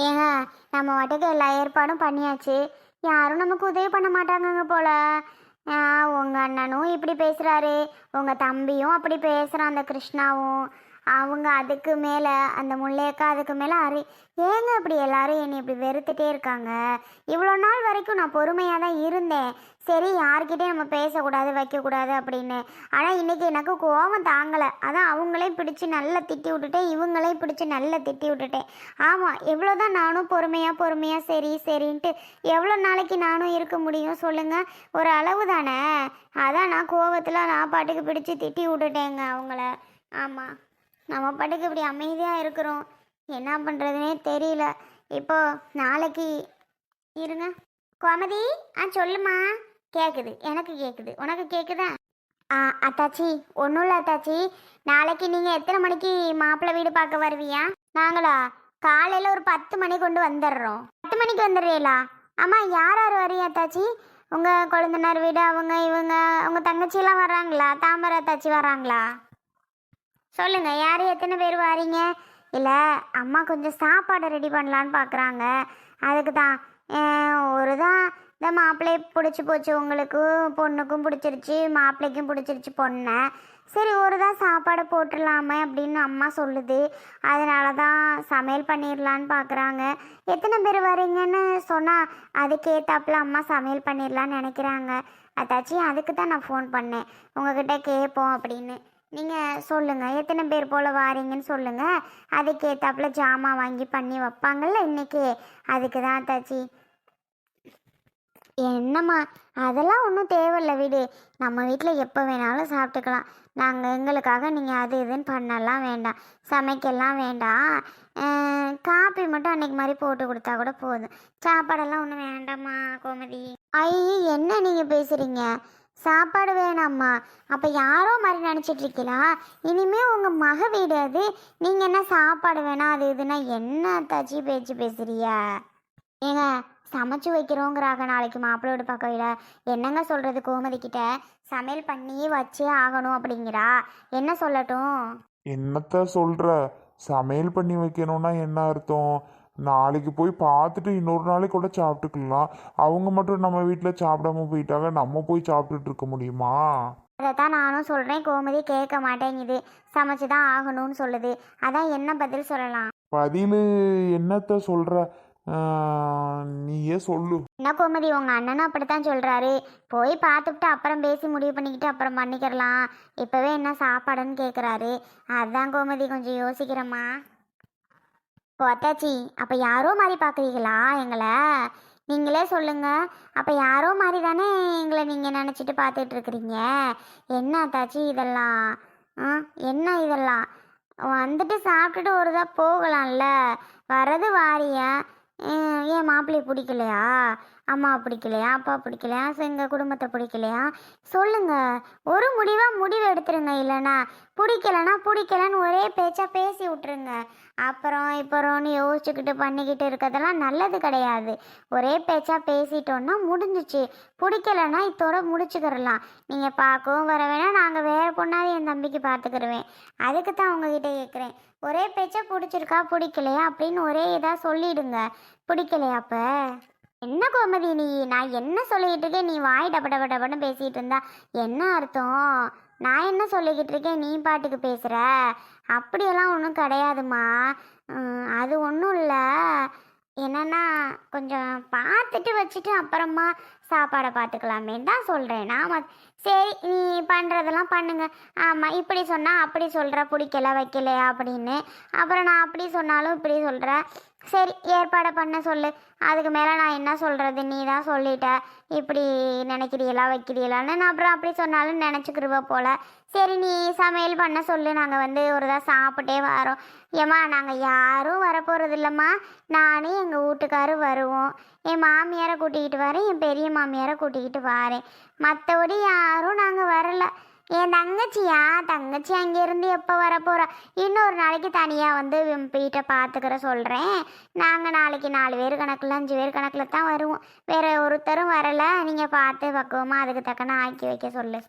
ஏங்க, நம்ம வாட்டுக்கு எல்லா ஏற்பாடும் பண்ணியாச்சு. யாரும் நமக்கு உதவி பண்ண மாட்டாங்கங்க போல. உங்கள் அண்ணனும் இப்படி பேசுகிறாரு, உங்கள் தம்பியும் அப்படி பேசுகிறான், அந்த கிருஷ்ணாவும். அவங்க அதுக்கு மேலே அந்த முல்லையக்கா அதுக்கு மேலே ஏங்க இப்படி எல்லாரும் என்னை இப்படி வெறுத்துட்டே இருக்காங்க? இவ்வளோ நாள் வரைக்கும் நான் பொறுமையாக தான் இருந்தேன். சரி, யார்கிட்டயும் நம்ம பேசக்கூடாது வைக்கக்கூடாது அப்படின்னு. ஆனால் இன்றைக்கி எனக்கு கோபம் தாங்கலை. அதான் அவங்களையும் பிடிச்சி நல்லா திட்டி விட்டுட்டேன், இவங்களையும் பிடிச்சி நல்லா திட்டி விட்டுட்டேன். ஆமாம், எவ்வளோதான் நானும் பொறுமையாக சரி சரின்ட்டு எவ்வளோ நாளைக்கு நானும் இருக்க முடியும் சொல்லுங்கள்? ஒரு அளவு தானே. அதான் நான் கோபத்தில் நான் பாட்டுக்கு பிடிச்சி திட்டி விட்டுட்டேங்க அவங்கள. ஆமாம், நம்ம பாட்டுக்கு இப்படி அமைதியாக இருக்கிறோம். என்ன பண்ணுறதுனே தெரியல. இப்போ நாளைக்கு இருங்க. கோமதி, சொல்லுமா. கேட்குது, எனக்கு கேட்குது. உனக்கு கேட்குதா? அத்தாச்சி, ஒன்றும் இல்லை அத்தாச்சி. நாளைக்கு நீங்கள் எத்தனை மணிக்கு மாப்பிள்ளை வீடு பார்க்க வருவியா? நாங்களா காலையில் ஒரு 10 மணி கொண்டு வந்துடுறோம். 10 மணிக்கு வந்துடுறீங்களா? ஆமாம், யார் யார் வரையா அத்தாச்சி? உங்கள் கொழுந்தனார் வீடு, அவங்க இவங்க உங்கள் தங்கச்சியெல்லாம் வர்றாங்களா? தாமரை அத்தாச்சி வர்றாங்களா? சொல்லுங்க, யார் எத்தனை பேர் வாரீங்க? இல்லை, அம்மா கொஞ்சம் சாப்பாடு ரெடி பண்ணலான்னு பார்க்குறாங்க. அதுக்கு தான் ஒரு தான் இந்த மாப்பிள்ளையை பிடிச்சி போச்சு. உங்களுக்கும் பொண்ணுக்கும் பிடிச்சிருச்சு, மாப்பிள்ளைக்கும் பிடிச்சிருச்சு பொண்ணை. சரி, ஒரு தான் சாப்பாடு போட்டுடலாமே அப்படின்னு அம்மா சொல்லுது. அதனால தான் சமையல் பண்ணிடலான்னு பார்க்குறாங்க. எத்தனை பேர் வரீங்கன்னு சொன்னால் அதுக்கேற்றாப்புல அம்மா சமையல் பண்ணிடலான்னு நினைக்கிறாங்க. அதாச்சி, அதுக்கு தான் நான் ஃபோன் பண்ணேன், உங்ககிட்ட கேட்போம் அப்படின்னு. நீங்கள் சொல்லுங்கள், எத்தனை பேர் போல் வாரீங்கன்னு சொல்லுங்கள். அதுக்கேற்றாப்புல ஜாமான் வாங்கி பண்ணி வைப்பாங்கள்ல இன்றைக்கி. அதுக்கு தான் தாச்சி. என்னம்மா, அதெல்லாம் ஒன்றும் தேவையில்லை வீடு. நம்ம வீட்டில் எப்போ வேணாலும் சாப்பிட்டுக்கலாம். நாங்கள் எங்களுக்காக நீங்கள் அது இதுன்னு பண்ணலாம் வேண்டாம், சமைக்கலாம் வேண்டாம். காப்பி மட்டும் அன்றைக்கி மாதிரி போட்டு கொடுத்தா கூட போதும். சாப்பாடெல்லாம் ஒன்றும் வேண்டாம்மா கோமதி. ஐயே, என்ன நீங்கள் பேசுகிறீங்க? சாப்பாடு வேணாம்மா? அப்போ யாரோ மாதிரி நினச்சிட்ருக்கீங்களா? இனிமேல் உங்கள் மக வீடு அது. நீங்கள் என்ன சாப்பாடு வேணாம் அது இதுன்னா என்ன தச்சு பேச்சு பேசுறியா? ஏங்க, சமைச்சு வைக்கிறோங்கிறாங்க நாளைக்கு மாப்பிள்ளோட பக்கையில். என்னங்க சொல்கிறது? கோமதி கிட்ட சமையல் பண்ணி வச்சே ஆகணும் அப்படிங்கிறா. என்ன சொல்லட்டும்? என்னத்த சொல்கிற? சமையல் பண்ணி வைக்கணும்னா என்ன அர்த்தம்? நாளைக்கு போய் பார்த்துட்டு இன்னொரு நாளைக்கு கூட சாப்பிட்டுக்கலாம். அவங்க மட்டும் நம்ம வீட்டில் சாப்பிடாம போயிட்டாங்க, நம்ம போய் சாப்பிட்டுட்டு இருக்க முடியுமா? அதைத்தான் நானும் சொல்கிறேன். கோமதி கேட்க மாட்டேங்குது, சமைச்சு தான் ஆகணும்னு சொல்லுது. அதான் என்ன பதில் சொல்லலாம்? பதில் என்னத்த சொல்கிற? நீயே சொல்லு. என்ன கோமதி, உங்கள் அண்ணனும் அப்படித்தான் சொல்கிறாரு. போய் பார்த்துட்டு அப்புறம் பேசி முடிவு பண்ணிக்கிட்டு அப்புறம் பண்ணிக்கிறலாம். இப்போவே என்ன சாப்பாடுன்னு கேட்குறாரு. அதுதான் கோமதி கொஞ்சம் யோசிக்கிறேம்மா. போத்தாச்சி, அப்போ யாரோ மாதிரி பார்க்குறீங்களா எங்களை? நீங்களே சொல்லுங்கள். அப்போ யாரோ மாதிரி தானே எங்களை நீங்கள் நினச்சிட்டு பார்த்துட்ருக்குறீங்க? என்ன ஆத்தாச்சி இதெல்லாம்? என்ன இதெல்லாம்? வந்துட்டு சாப்பிட்டுட்டு ஒரு இதாக போகலாம்ல. வரது வாரிய. ஏன் மாப்பிள்ளையை பிடிக்கலையா? அம்மா பிடிக்கலையா? அப்பா பிடிக்கலையா? எங்கள் குடும்பத்தை பிடிக்கலையா? சொல்லுங்கள், ஒரு முடிவு எடுத்துருங்க. இல்லைனா பிடிக்கலன்னு ஒரே பேச்சாக பேசி விட்ருங்க. இப்போன்னு யோசிச்சுக்கிட்டு பண்ணிக்கிட்டு இருக்கிறதெல்லாம் நல்லது கிடையாது. ஒரே பேச்சாக பேசிட்டோன்னா முடிஞ்சிச்சு. பிடிக்கலன்னா இதோட முடிச்சுக்கிறலாம். நீங்கள் பார்க்கவும் வர வேணாம், நாங்கள் வேறு பொண்ணாவது என் தம்பிக்கு பார்த்துக்கிடுவேன். அதுக்கு தான் உங்ககிட்ட கேட்குறேன். ஒரே பேச்சா பிடிச்சிருக்கா பிடிக்கலையா அப்படின்னு ஒரே இதாக சொல்லிடுங்க. பிடிக்கலையா? அப்போ என்ன கோமதி நீ? நான் என்ன சொல்லிக்கிட்டு இருக்கேன், நீ வாய் டபடபடபன்னு பேசிகிட்டு இருந்தா என்ன அர்த்தம்? நான் என்ன சொல்லிக்கிட்டு இருக்கேன், நீ பாட்டுக்கு பேசுகிற? அப்படியெல்லாம் ஒன்றும் கிடையாதுமா. அது ஒன்றும் இல்லை. என்னென்னா கொஞ்சம் பார்த்துட்டு வச்சுட்டு அப்புறமா சாப்பாடை பார்த்துக்கலாமேன்னு தான் சொல்கிறேன் நான். சரி, நீ பண்ணுறதெல்லாம் பண்ணுங்க. ஆமாம், இப்படி சொன்னால் அப்படி சொல்கிற, பிடிக்கல வைக்கலையா அப்படின்னு. அப்புறம் நான் அப்படி சொன்னாலும் இப்படி சொல்கிற. சரி, ஏற்பாடை பண்ண சொல்லு. அதுக்கு மேலே நான் என்ன சொல்கிறது? நீ தான் சொல்லிட்ட. இப்படி நினைக்கிறீங்களா வைக்கிறீங்களான்னு. நான் அப்புறம் அப்படி சொன்னாலும் நினச்சிக்கிருவ போல். சரி, நீ சமையல் பண்ண சொல்லு. நாங்கள் ஒரு தான் சாப்பிட்டே வரோம். ஏம்மா, நாங்கள் யாரும் வரப்போகிறது இல்லைம்மா. நானும் எங்கள் வீட்டுக்காரும் வருவோம். என் மாமியாரை கூட்டிக்கிட்டு வரேன், என் பெரிய மாமியாரை கூட்டிக்கிட்டு வரேன். மற்றபடி யாரும் நாங்கள் வரல. என் தங்கச்சி அங்கேருந்து எப்போ வரப்போகிறா? இன்னொரு நாளைக்கு தனியாக வந்து வீட்டை பார்த்துக்கிற சொல்கிறேன். நாங்கள் நாளைக்கு 4 பேர் கணக்கில் 5 பேர் கணக்கில் தான் வருவோம். வேறு ஒருத்தரும் வரலை. நீங்கள் பார்த்து பக்குவமாக அதுக்கு தக்கன ஆக்கி வைக்க சொல்லு.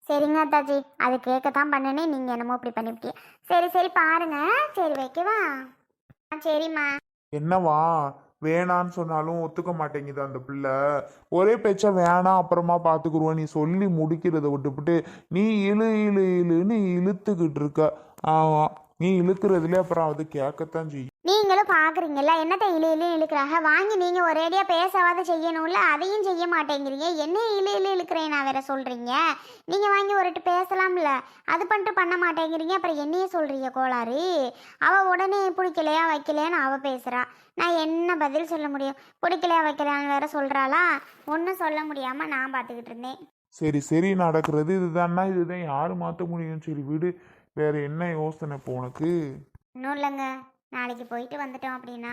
சரிங்க தாச்சி, அது கேட்கத்தான் பண்ணினேன். நீங்கள் என்னமோ இப்படி பண்ணிவிட்டீங்க. சரி பாருங்கள். சரி, வைக்கவா? சரிம்மா. என்னவா வேணான்னு சொன்னாலும் ஒத்துக்க மாட்டேங்குது அந்த பிள்ளை. ஒரே பேச்சா வேணாம் அப்புறமா பார்த்துக்குருவோம் நீ சொல்லி முடிக்கிறத விட்டுப்புட்டு நீ இழு இழு இழுன்னு இழுத்துக்கிட்டு இருக்க. ஆமா, நீ இழுக்கிறதுல அப்புறம் அது கேட்கத்தான் செய்யும். நீங்களும் பார்க்குறீங்கல்ல என்னத்தை இழு இழு இழுக்கிறாங்க. வாங்கி நீங்கள் ஒரேடியாக பேசவாத செய்யணும்ல, அதையும் செய்ய மாட்டேங்கிறீங்க. என்ன இழு இழு இழுக்கிறேன் நான் வேற சொல்கிறீங்க. நீங்கள் வாங்கி ஒருட்டு பேசலாம்ல, அது பண்ணிட்டு பண்ண மாட்டேங்கிறீங்க. அப்புறம் என்னையே சொல்கிறீங்க கோளாறு. அவள் உடனே பிடிக்கலையா வைக்கலையான்னு அவள் பேசுகிறா. நான் என்ன பதில் சொல்ல முடியும்? பிடிக்கலையா வைக்கலையான்னு வேற சொல்கிறாளா? ஒன்றும் சொல்ல முடியாமல் நான் பார்த்துக்கிட்டு இருந்தேன். சரி சரி, நடக்கிறது இதுதான்னா இதுதான் யாரு மாற்ற முடியும். சரி விடு, வேற என்ன யோசனை இப்போ உனக்கு? இன்னும் இல்லைங்க, நாளைக்கு போயிட்டு வந்துட்டோம் அப்படின்னா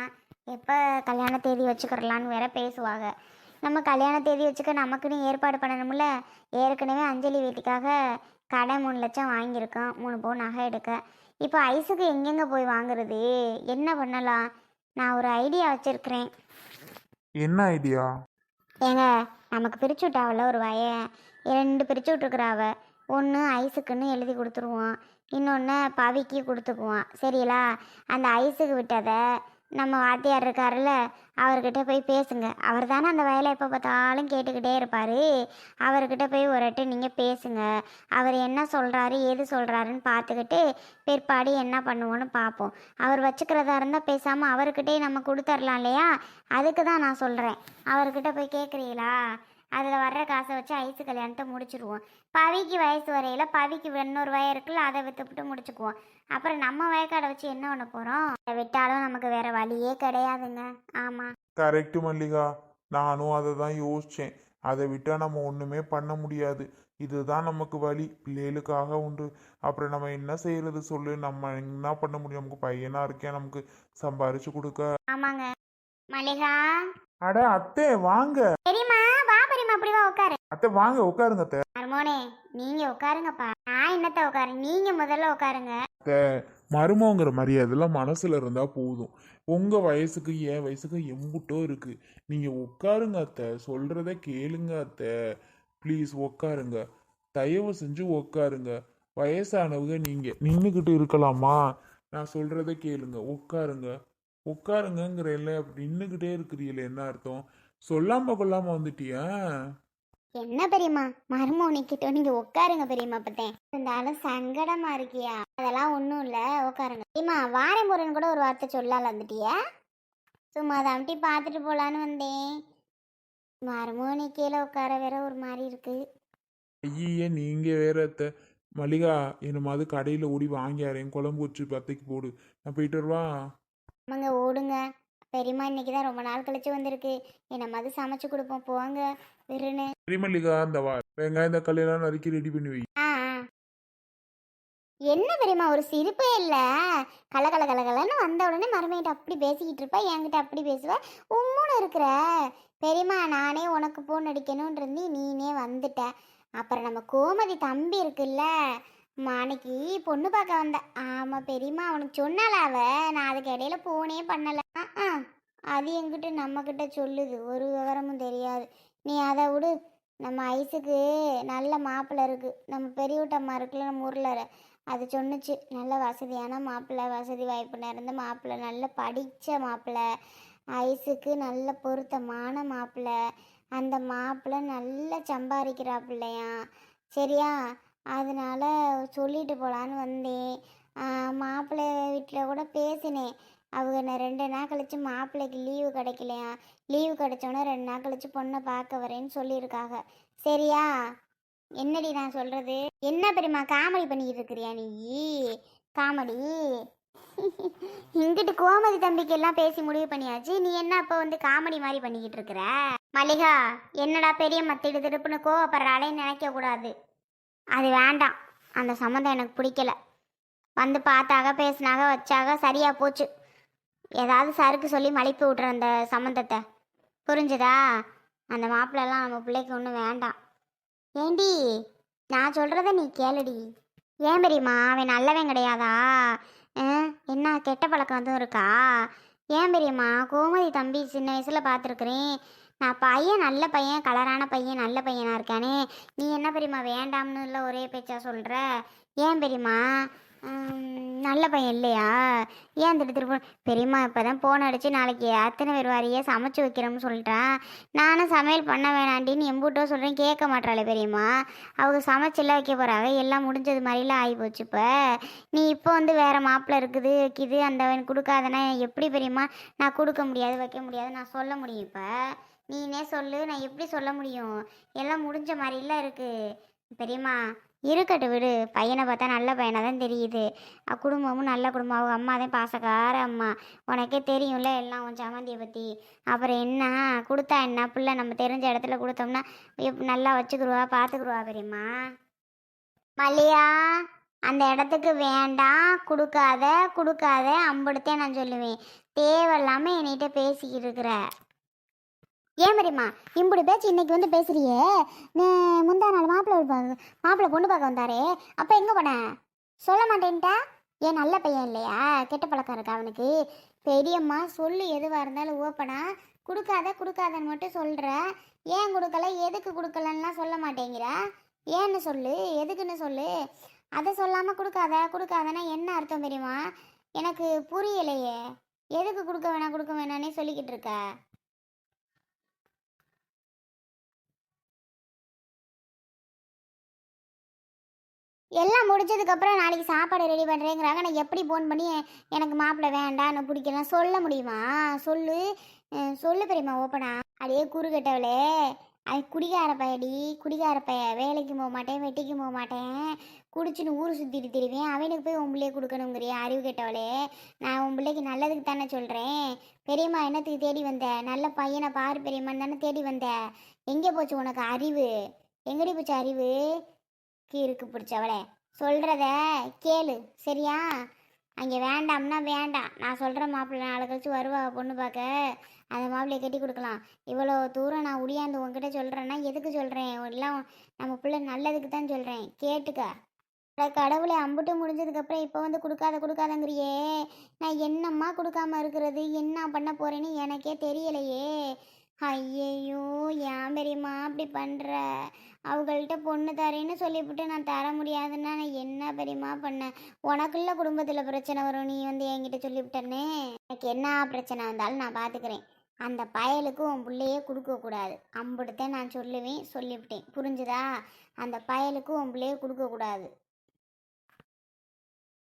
எப்போ கல்யாண தேதி வச்சுக்கிறலான்னு வேற பேசுவாங்க. நம்ம கல்யாண தேதி வச்சுக்க நமக்குன்னு ஏற்பாடு பண்ணணும்ல. ஏற்கனவே அஞ்சலி வீட்டுக்காக கடை 3 லட்சம் வாங்கியிருக்கோம், 3 பவுன் நகை எடுக்க. இப்போ ஐஸுக்கு எங்கெங்கே போய் வாங்குறது? என்ன பண்ணலாம்? நான் ஒரு ஐடியா வச்சுருக்கிறேன். என்ன ஐடியா? ஏங்க, நமக்கு பிரித்து விட்டாவல ஒரு வயன், 2 பிரித்து விட்ருக்குறாவ. ஒன்று ஐஸுக்குன்னு எழுதி கொடுத்துருவோம், இன்னொன்று பவிக்கு கொடுத்துக்குவோம். சரிங்களா? அந்த ஐஸுக்கு விட்டதை நம்ம வாத்தியார் இருக்காருல்ல, அவர்கிட்ட போய் பேசுங்க. அவர் தானே அந்த வயலை எப்போ பார்த்தாலும் கேட்டுக்கிட்டே இருப்பார். அவர்கிட்ட போய் ஒரு வாட்டி நீங்கள் பேசுங்க. அவர் என்ன சொல்கிறாரு ஏது சொல்கிறாருன்னு பார்த்துக்கிட்டு பிற்பாடு என்ன பண்ணுவோன்னு பார்ப்போம். அவர் வச்சுக்கிறதா இருந்தால் பேசாமல் அவர்கிட்டே நம்ம கொடுத்துர்லாம் இல்லையா? அதுக்கு தான் நான் சொல்கிறேன். அவர்கிட்ட போய் கேட்குறீங்களா? அதில் வர்ற காசை வச்சு ஐஸு கல்யாணத்தை முடிச்சிடுவோம். பவிக்கு வயசு வரையில் பவிக்கு இன்னொரு வயம் இருக்குல்ல, அதை விற்றுப்பிட்டு முடிச்சுக்குவோம். அப்புறம் நம்ம வயக்காடை வச்சு என்ன பண்ண போகிறோம்? அதை விட்டாலும் நமக்கு வேறு வழியே கிடையாதுங்க. ஆமாம், கரெக்டு மல்லிகா, நானும் அதை தான் யோசித்தேன். அதை விட்டால் நம்ம ஒன்றுமே பண்ண முடியாது. இதுதான் நமக்கு வழி, பிள்ளைகளுக்காக உண்டு. அப்புறம் நம்ம என்ன செய்யறது சொல்லு? நம்ம என்ன பண்ண முடியும்? நமக்கு பையனா இருக்கேன், நமக்கு சம்பாரிச்சு கொடுக்க. ஆமாங்க. மல்லிகா, அட அத்தை வாங்க. பெரியம்மா வா. பெரியம்மா அப்படி வா, உட்காரு. அத்தை வாங்க, உட்காருங்க அத்தை. மருமோனே, நீங்கள் உட்காருங்கப்பா. நான் என்னத்த உட்காரு, நீங்கள் முதல்ல உட்காருங்க. அத்தை, மருமங்கிற மரியாதைலாம் மனசுல இருந்தா போதும். உங்க வயசுக்கு என் வயசுக்கு எம்புட்டோ இருக்கு. நீங்க உட்காருங்க அத்தை, சொல்றத கேளுங்க அத்தை. ப்ளீஸ் உட்காருங்க, தயவு செஞ்சு உட்காருங்க. வயசானவங்க நீங்க நின்றுக்கிட்டு இருக்கலாமா? நான் சொல்றத கேளுங்க, உட்காருங்க. உட்காருங்கிறல்ல, அப்படி நின்றுக்கிட்டே இருக்கிறீங்களே என்ன அர்த்தம்? சொல்லாம கொள்ளாம வந்துட்டியா? என்ன பெரியம்மா, மருமோனிக்கிட்ட நீங்கள் உட்காருங்க பெரியம்மா. பார்த்தேன் இருந்தாலும் சங்கடமா இருக்கியா? அதெல்லாம் ஒன்றும் இல்லை, உட்காருங்க. பெரியம்மா வாரம் போறேன்னு கூட ஒரு வார்த்தை சொல்லால வந்துட்டியா? சும்மா தாம்ட்டி பார்த்துட்டு போகலான்னு வந்தேன். மருமோனி கீழே உட்கார வேற ஒரு மாதிரி இருக்கு. ஐயே, நீங்க வேற அத்தை. மல்லிகா, என்னமாவது கடையில் ஓடி வாங்கியாரேன், குழம்பு வச்சு பத்தைக்கு போடு, நான் போயிட்டு வருவா. ஆமாங்க, ஓடுங்க. பெரியம்மா இன்னைக்கு தான் ரொம்ப நாள் கழிச்சு வந்திருக்கு. என்ன மாதிரி சமைச்சு கொடுப்போம், போவாங்க விருன்னு. சரி மல்லிகா, இந்த வெங்காயம் தக்காளி எல்லாம் நறுக்கி ரெடி பண்ணி வை. ஆ ஆ. என்ன பெரியம்மா ஒரு சிரிப்பே இல்லை. கலகலன்னு வந்த உடனே மருமையிட்ட அப்படி பேசிக்கிட்டு இருப்பா, என்கிட்ட அப்படி பேசுவ. உம்முன்னு இருக்கிற பெரியம்மா. நானே உனக்கு ஃபோன் அடிக்கணும்னு இருந்தி நீனே வந்துட்ட. அப்புறம் நம்ம கோமதி தம்பி இருக்குல்ல, அன்னைக்கு பொண்ணு பார்க்க வந்த. ஆமாம் பெரியம்மா, அவனுக்கு சொன்னால அவ. நான் அதுக்கு இடையில ஃபோனே பண்ணலை. அது என்கிட்ட நம்மக்கிட்ட சொல்லுது, ஒரு விவரமும் தெரியாது. நீ அதை விடு. நம்ம ஐஸுக்கு நல்ல மாப்பிள்ளை இருக்குது. நம்ம பெரிய வீட்டம்மா இருக்குல்ல நம்ம ஊரில், அது சொன்னுச்சு. நல்ல வசதியான மாப்பிள்ளை, வசதி வாய்ப்பு நிறைந்த மாப்பிள்ளை, நல்ல படித்த மாப்பிள்ளை, ஐஸுக்கு நல்ல பொருத்தமான மாப்பிள்ளை. அந்த மாப்பிள்ளை நல்லா சம்பாதிக்கிறாப்பிள்ளையா. சரியா? அதனால சொல்லிட்டு போகலான்னு வந்தேன். மாப்பிள்ளை வீட்டில் கூட பேசினேன். அவங்க நான் 2 நாள் கழித்து மாப்பிள்ளைக்கு லீவு கிடைக்கலையா. லீவு கிடைச்சோன்னே 2 நாள் கழித்து பொண்ணை பார்க்க வரேன்னு சொல்லியிருக்காங்க. சரியா? என்னடி நான் சொல்கிறது? என்ன பெரியம்மா காமெடி பண்ணிக்கிட்டு இருக்கிறியா நீ? காமெடி இங்கிட்டு கோமதி தம்பிக்கு எல்லாம் பேசி முடிவு பண்ணியாச்சு. நீ என்ன அப்போ வந்து காமெடி மாதிரி பண்ணிக்கிட்டு இருக்கிற? மல்லிகா, என்னடா பெரியம்மா திடு திருப்புன்னு கோவப்படுறாளேன்னு நினைக்கக்கூடாது. அது வேண்டாம். அந்த சம்மந்தம் எனக்கு பிடிக்கல. வந்து பார்த்தாக பேசினாக வச்சாக சரியா போச்சு. ஏதாவது சறுக்கு சொல்லி மலிப்பு விட்ற அந்த சம்மந்தத்தை. புரிஞ்சுதா? அந்த மாப்பிள்ளெல்லாம் நம்ம பிள்ளைக்கு ஒன்றும் வேண்டாம். ஏண்டி, நான் சொல்கிறத நீ கேளுடி. ஏன் பெரியம்மா, அவன் நல்லவன் கிடையாதா? என்ன கெட்ட பழக்கம் வந்து இருக்கா? ஏன் பெரியம்மா, கோமதி தம்பி சின்ன வயசில் பார்த்துருக்குறேன். நான் பையன் நல்ல பையன், கலரான பையன், நல்ல பையனாக இருக்கானே. நீ என்ன பெரியம்மா வேண்டாம்னு இல்லை ஒரே பேச்சா சொல்கிற? ஏன் பெரியம்மா, நல்ல பையன் இல்லையா? ஏன் திரும்ப பெரியம்மா இப்போ தான் ஃபோன் அடித்து நாளைக்கு அத்தனை பேர் வாரியே சமைச்சு வைக்கிறோம்னு சொல்லிட்டேன். நானும் சமையல் பண்ண வேணாண்டின்னு எம்பூட்டோ சொல்கிறேன், கேட்க மாட்டாளே பெரியம்மா. அவங்க சமைச்செல்லாம் வைக்க போகிறாங்க, எல்லாம் முடிஞ்சது மாதிரிலாம் ஆகி போச்சு. இப்போ நீ இப்போ வந்து வேறு மாப்பிள்ளை இருக்குது வைக்கிது அந்த கொடுக்காதனா எப்படி பெரியம்மா நான் கொடுக்க முடியாது வைக்க முடியாது நான் சொல்ல முடியும்? இப்போ நீனே சொல்லு, நான் எப்படி சொல்ல முடியும்? எல்லாம் முடிஞ்ச மாதிரிலாம் இருக்குது பெரியம்மா. இருக்கட்டும் விடு, பையனை பார்த்தா நல்ல பையனாக தான் தெரியுது. குடும்பமும் நல்ல குடும்பம், அவங்க அம்மா தான் பாசக்கார அம்மா. உனக்கே தெரியும்ல எல்லாம் உன் சம்மந்தியை பற்றி. அப்புறம் என்ன கொடுத்தா என்ன, பிள்ளை நம்ம தெரிஞ்ச இடத்துல கொடுத்தோம்னா நல்லா வச்சுக்கிடுவா பார்த்துக்குருவா பெரியம்மா. மல்லியா, அந்த இடத்துக்கு வேண்டாம், கொடுக்காத கொடுக்காத அம்படுத்தே நான் சொல்லுவேன். தேவையில்லாமல் என்கிட்ட பேசிக்கிட்டு இருக்கிற. ஏன் தெரியுமா இம்புடி பேச்சு இன்னைக்கு வந்து பேசுறியே? முந்தா நாள் மாப்பிள்ளை பொண்ணு பார்க்க வந்தாரே, அப்போ எங்கே போன? சொல்ல மாட்டேன்ட்டா? ஏன் நல்ல பையன் இல்லையா? கெட்ட பழக்கம் இருக்கா அவனுக்கு? பெரியம்மா சொல்லு, எதுவாக இருந்தாலும் ஓப்பனா கொடுக்காத கொடுக்காதன்னு மட்டும் சொல்கிற. ஏன் கொடுக்கல, எதுக்கு கொடுக்கலன்னா சொல்ல மாட்டேங்கிற. ஏன்னு சொல்லு, எதுக்குன்னு சொல்லு. அதை சொல்லாமல் கொடுக்காத கொடுக்காதன்னா என்ன அர்த்தம் தெரியுமா? எனக்கு புரியலையே. எதுக்கு கொடுக்க வேணான்னே சொல்லிக்கிட்டு இருக்க? எல்லாம் முடிச்சதுக்கப்புறம் நாளைக்கு சாப்பாடு ரெடி பண்ணுறேங்கிறாங்க. நான் எப்படி ஃபோன் பண்ணி எனக்கு மாப்பிள்ளை வேண்டான்னு பிடிக்கலாம் சொல்ல முடியுமா? சொல்லு. சொல்லு பெரியம்மா ஓப்பனா. அடே கூறு கெட்டவளே, அது குடிகார பையடி, குடிகார பைய. வேலைக்கு போக மாட்டேன், வெட்டிக்கு போக மாட்டேன், குடிச்சுன்னு ஊர் சுற்றிட்டு திரிவேன். அவனுக்கு போய் உன் பிள்ளைய கொடுக்கணுங்கிறியா? அறிவு கெட்டவளே, நான் உன் பிள்ளைக்கு நல்லதுக்கு தானே சொல்கிறேன். பெரியம்மா என்னத்துக்கு தேடி வந்த? நல்ல பையனை பாரு பெரியம்மான்னு தானே தேடி வந்த. எங்கே போச்சு உனக்கு அறிவு? எங்கடி போச்சு அறிவு? கீருக்கு பிடிச்சவளே, சொல்கிறத கேளு சரியா? அங்கே வேண்டாம்னா வேண்டாம். நான் சொல்கிற மாப்பிள்ளை நாளை கழிச்சு வருவா பொண்ணு பார்க்க. அந்த மாப்பிள்ளையை கட்டி கொடுக்கலாம். இவ்வளோ தூரம் நான் உடியாந்து உங்ககிட்ட சொல்கிறேன்னா எதுக்கு சொல்கிறேன்? எல்லாம் நம்ம பிள்ளை நல்லதுக்கு தான் சொல்கிறேன், கேட்டுக்க. கடவுளை அம்புட்டு முடிஞ்சதுக்கப்புறம் இப்போ வந்து கொடுக்காதங்கிறியே. நான் என்னம்மா கொடுக்காம இருக்கிறது, என்ன பண்ண போகிறேன்னு எனக்கே தெரியலையே. ஐயையோ, ஏன் பெரியம்மா அப்படி பண்ணுற? அவங்கள்ட்ட பொண்ணு தரேன்னு சொல்லிவிட்டு நான் தர முடியாதுன்னா நான் என்ன பெரியம்மா பண்ணேன்? உனக்குள்ள குடும்பத்தில் பிரச்சனை வரும், நீ வந்து என்கிட்ட சொல்லிவிட்டனே. எனக்கு என்ன பிரச்சனை வந்தாலும் நான் பார்த்துக்கிறேன். அந்த பயலுக்கு உன் பிள்ளையே கொடுக்கக்கூடாது, அம்புடுத்தேன் நான் சொல்லுவேன், சொல்லிவிட்டேன், புரிஞ்சுதா? அந்த பயலுக்கு உன் பிள்ளையே கொடுக்கக்கூடாது.